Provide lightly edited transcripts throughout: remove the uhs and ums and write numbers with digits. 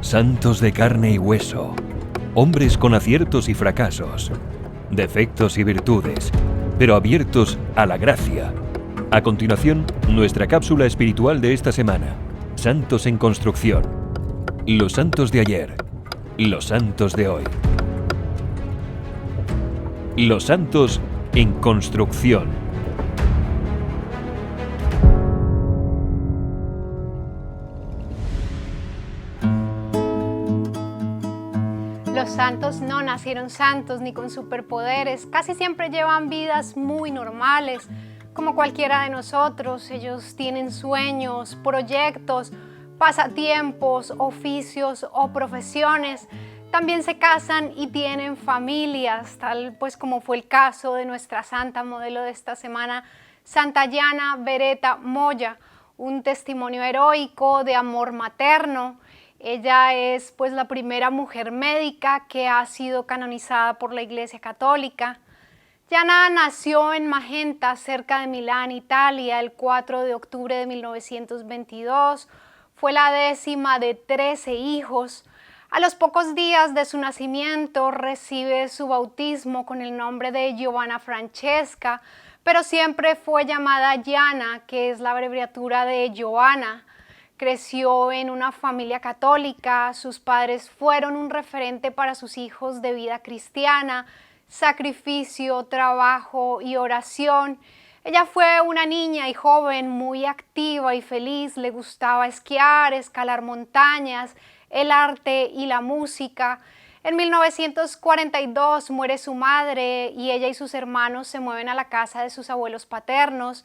Santos de carne y hueso, hombres con aciertos y fracasos, defectos y virtudes, pero abiertos a la gracia. A continuación, nuestra cápsula espiritual de esta semana. Santos en construcción. Los santos de ayer. Los santos de hoy. Los santos en construcción. Los santos no nacieron santos ni con superpoderes, casi siempre llevan vidas muy normales, como cualquiera de nosotros. Ellos tienen sueños, proyectos, pasatiempos, oficios o profesiones. También se casan y tienen familias, tal pues como fue el caso de nuestra santa modelo de esta semana, Santa Yana Beretta Moya, un testimonio heroico de amor materno. Ella es pues la primera mujer médica que ha sido canonizada por la Iglesia Católica. Yana nació en Magenta, cerca de Milán, Italia, el 4 de octubre de 1922. Fue la 10ª de 13 hijos. A los pocos días de su nacimiento recibe su bautismo con el nombre de Giovanna Francesca, pero siempre fue llamada Yana, que es la abreviatura de Joana. Creció en una familia católica, sus padres fueron un referente para sus hijos de vida cristiana, sacrificio, trabajo y oración. Ella fue una niña y joven muy activa y feliz, le gustaba esquiar, escalar montañas, el arte y la música. En 1942 muere su madre y ella y sus hermanos se mueven a la casa de sus abuelos paternos.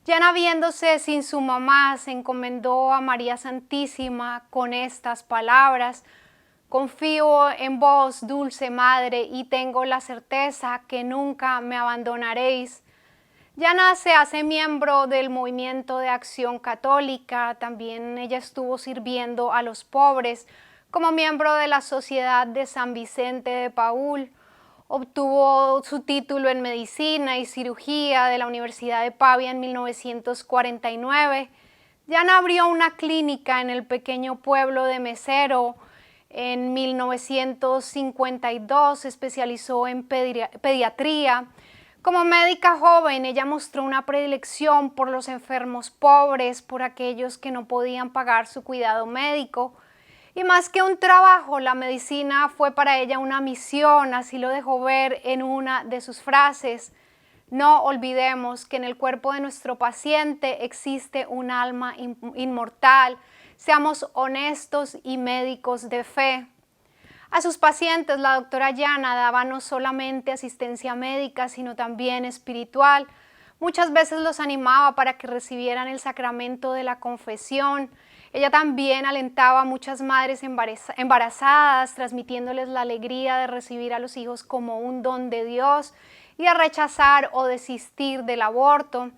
Yana, viéndose sin su mamá, se encomendó a María Santísima con estas palabras: confío en vos, dulce madre, y tengo la certeza que nunca me abandonaréis. Yana se hace miembro del Movimiento de Acción Católica. También ella estuvo sirviendo a los pobres como miembro de la Sociedad de San Vicente de Paúl. Obtuvo su título en Medicina y Cirugía de la Universidad de Pavia en 1949. Yana abrió una clínica en el pequeño pueblo de Mesero. En 1952 se especializó en pediatría. Como médica joven, ella mostró una predilección por los enfermos pobres, por aquellos que no podían pagar su cuidado médico. Y más que un trabajo, la medicina fue para ella una misión. Así lo dejó ver en una de sus frases: no olvidemos que en el cuerpo de nuestro paciente existe un alma inmortal. Seamos honestos y médicos de fe. A sus pacientes, la doctora Yana daba no solamente asistencia médica, sino también espiritual. Muchas veces los animaba para que recibieran el sacramento de la confesión. Ella también alentaba a muchas madres embarazadas, transmitiéndoles la alegría de recibir a los hijos como un don de Dios y a rechazar o desistir del aborto.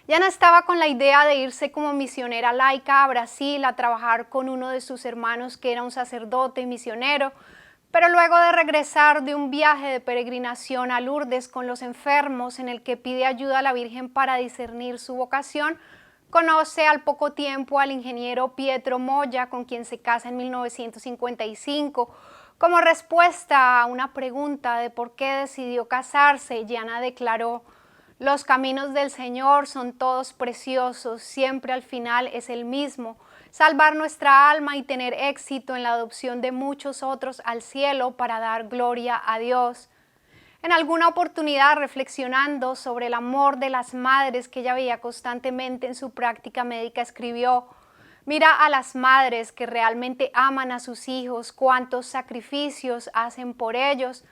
Yana estaba con la idea de irse como misionera laica a Brasil a trabajar con uno de sus hermanos que era un sacerdote y misionero, pero luego de regresar de un viaje de peregrinación a Lourdes con los enfermos, en el que pide ayuda a la Virgen para discernir su vocación, conoce al poco tiempo al ingeniero Pietro Moya, con quien se casa en 1955. Como respuesta a una pregunta de por qué decidió casarse, Yana declaró: los caminos del Señor son todos preciosos, siempre al final es el mismo: salvar nuestra alma y tener éxito en la adopción de muchos otros al cielo para dar gloria a Dios. En alguna oportunidad, reflexionando sobre el amor de las madres que ella veía constantemente en su práctica médica, escribió: mira a las madres que realmente aman a sus hijos, cuántos sacrificios hacen por ellos.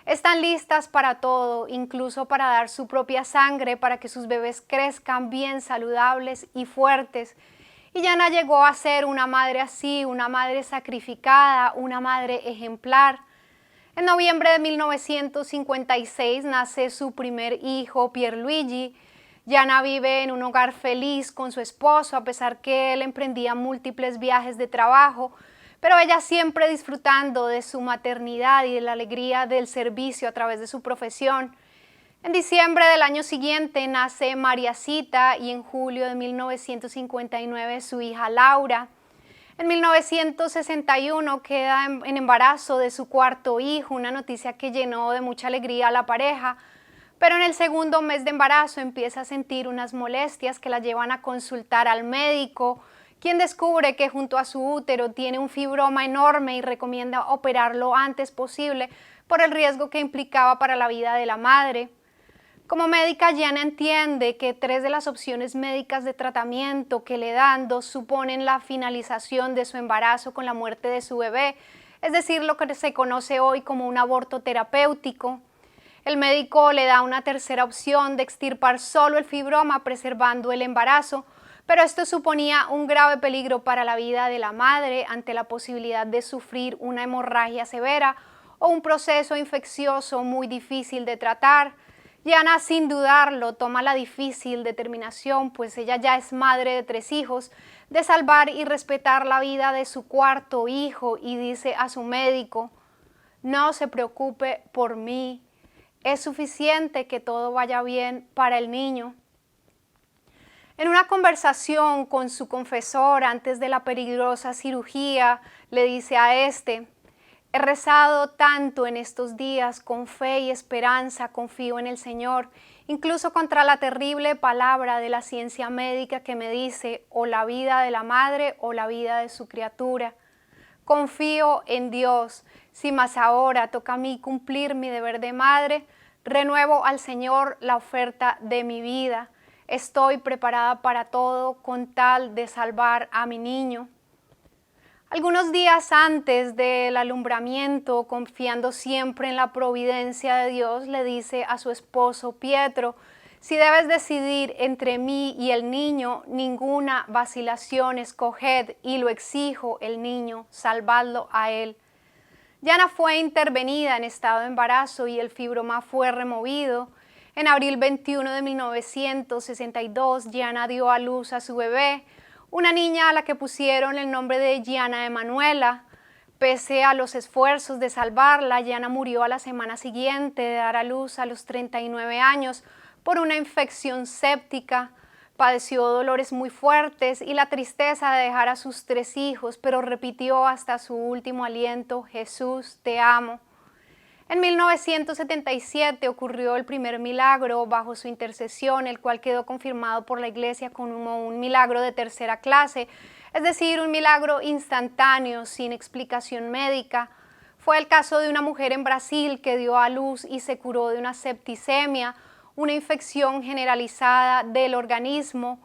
Están listas para todo, incluso para dar su propia sangre para que sus bebés crezcan bien, saludables y fuertes. Y Yana llegó a ser una madre así, una madre sacrificada, una madre ejemplar. En noviembre de 1956 nace su primer hijo, Pierluigi. Yana vive en un hogar feliz con su esposo, a pesar que él emprendía múltiples viajes de trabajo, pero ella siempre disfrutando de su maternidad y de la alegría del servicio a través de su profesión. En diciembre del año siguiente nace Mariacita y en julio de 1959 su hija Laura. En 1961 queda en embarazo de su cuarto hijo, una noticia que llenó de mucha alegría a la pareja, pero en el segundo mes de embarazo empieza a sentir unas molestias que la llevan a consultar al médico, quien descubre que junto a su útero tiene un fibroma enorme y recomienda operarlo lo antes posible por el riesgo que implicaba para la vida de la madre. Como médica, Gianna entiende que 3 de las opciones médicas de tratamiento que le dan, 2 suponen la finalización de su embarazo con la muerte de su bebé, es decir, lo que se conoce hoy como un aborto terapéutico. El médico le da una tercera opción de extirpar solo el fibroma preservando el embarazo, pero esto suponía un grave peligro para la vida de la madre ante la posibilidad de sufrir una hemorragia severa o un proceso infeccioso muy difícil de tratar. Gianna, sin dudarlo, toma la difícil determinación, pues ella ya es madre de 3 hijos, de salvar y respetar la vida de su cuarto hijo y dice a su médico: no se preocupe por mí, es suficiente que todo vaya bien para el niño. En una conversación con su confesor antes de la peligrosa cirugía, le dice a este: he rezado tanto en estos días, con fe y esperanza confío en el Señor, incluso contra la terrible palabra de la ciencia médica que me dice o la vida de la madre o la vida de su criatura. Confío en Dios. Si más ahora toca a mí cumplir mi deber de madre, renuevo al Señor la oferta de mi vida. Estoy preparada para todo con tal de salvar a mi niño. Algunos días antes del alumbramiento, confiando siempre en la providencia de Dios, le dice a su esposo Pietro: si debes decidir entre mí y el niño, ninguna vacilación escoged, y lo exijo el niño, salvadlo a él. Gianna fue intervenida en estado de embarazo y el fibroma fue removido. En abril 21 de 1962, Gianna dio a luz a su bebé, una niña a la que pusieron el nombre de Gianna Emanuela. Pese a los esfuerzos de salvarla, Gianna murió a la semana siguiente de dar a luz a los 39 años por una infección séptica. Padeció dolores muy fuertes y la tristeza de dejar a sus 3 hijos, pero repitió hasta su último aliento: Jesús, te amo. En 1977 ocurrió el primer milagro bajo su intercesión, el cual quedó confirmado por la Iglesia como un milagro de tercera clase, es decir, un milagro instantáneo, sin explicación médica. Fue el caso de una mujer en Brasil que dio a luz y se curó de una septicemia, una infección generalizada del organismo.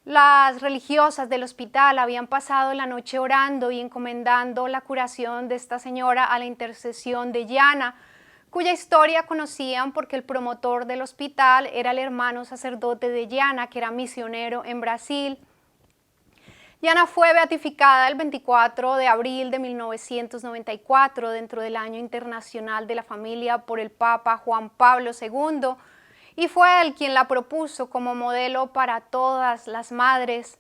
Las religiosas del hospital habían pasado la noche orando y encomendando la curación de esta señora a la intercesión de Gianna, cuya historia conocían porque el promotor del hospital era el hermano sacerdote de Gianna, que era misionero en Brasil. Gianna fue beatificada el 24 de abril de 1994 dentro del Año Internacional de la Familia por el Papa Juan Pablo II, y fue él quien la propuso como modelo para todas las madres.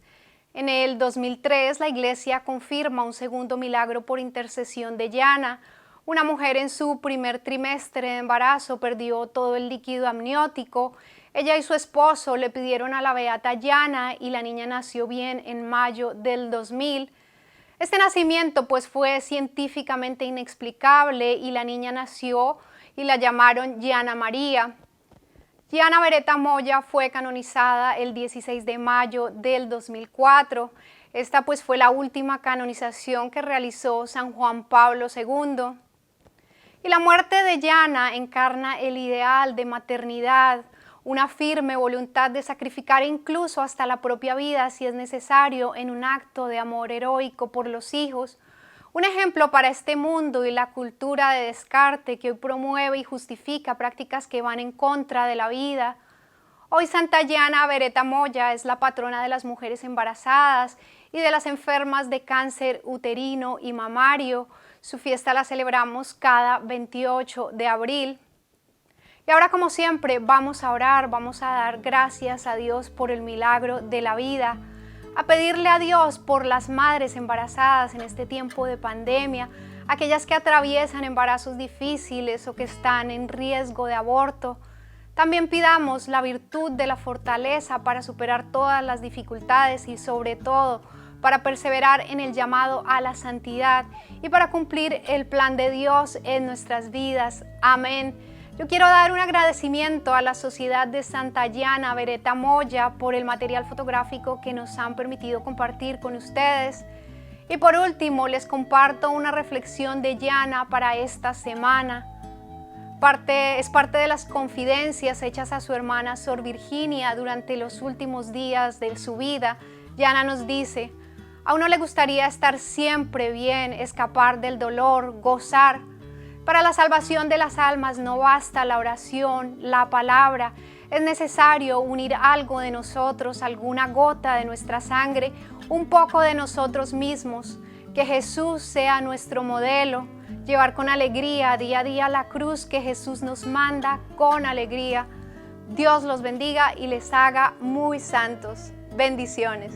En el 2003, la Iglesia confirma un segundo milagro por intercesión de Gianna. Una mujer en su primer trimestre de embarazo perdió todo el líquido amniótico. Ella y su esposo le pidieron a la beata Gianna y la niña nació bien en mayo del 2000. Este nacimiento pues fue científicamente inexplicable y la niña nació y la llamaron Gianna María. Gianna Beretta Moya fue canonizada el 16 de mayo del 2004. Esta pues fue la última canonización que realizó San Juan Pablo II. Y la muerte de Gianna encarna el ideal de maternidad, una firme voluntad de sacrificar incluso hasta la propia vida si es necesario en un acto de amor heroico por los hijos. Un ejemplo para este mundo y la cultura de descarte que hoy promueve y justifica prácticas que van en contra de la vida. Hoy Santa Gianna Beretta Moya es la patrona de las mujeres embarazadas y de las enfermas de cáncer uterino y mamario. Su fiesta la celebramos cada 28 de abril. Y ahora, como siempre, vamos a orar, vamos a dar gracias a Dios por el milagro de la vida, a pedirle a Dios por las madres embarazadas en este tiempo de pandemia, aquellas que atraviesan embarazos difíciles o que están en riesgo de aborto. También pidamos la virtud de la fortaleza para superar todas las dificultades y sobre todo para perseverar en el llamado a la santidad y para cumplir el plan de Dios en nuestras vidas. Amén. Yo quiero dar un agradecimiento a la Sociedad de Santa Yana Beretta Moya por el material fotográfico que nos han permitido compartir con ustedes. Y por último, les comparto una reflexión de Yana para esta semana. Es parte de las confidencias hechas a su hermana Sor Virginia durante los últimos días de su vida. Yana nos dice: a uno le gustaría estar siempre bien, escapar del dolor, gozar. Para la salvación de las almas no basta la oración, la palabra. Es necesario unir algo de nosotros, alguna gota de nuestra sangre, un poco de nosotros mismos. Que Jesús sea nuestro modelo. Llevar con alegría día a día la cruz que Jesús nos manda con alegría. Dios los bendiga y les haga muy santos. Bendiciones.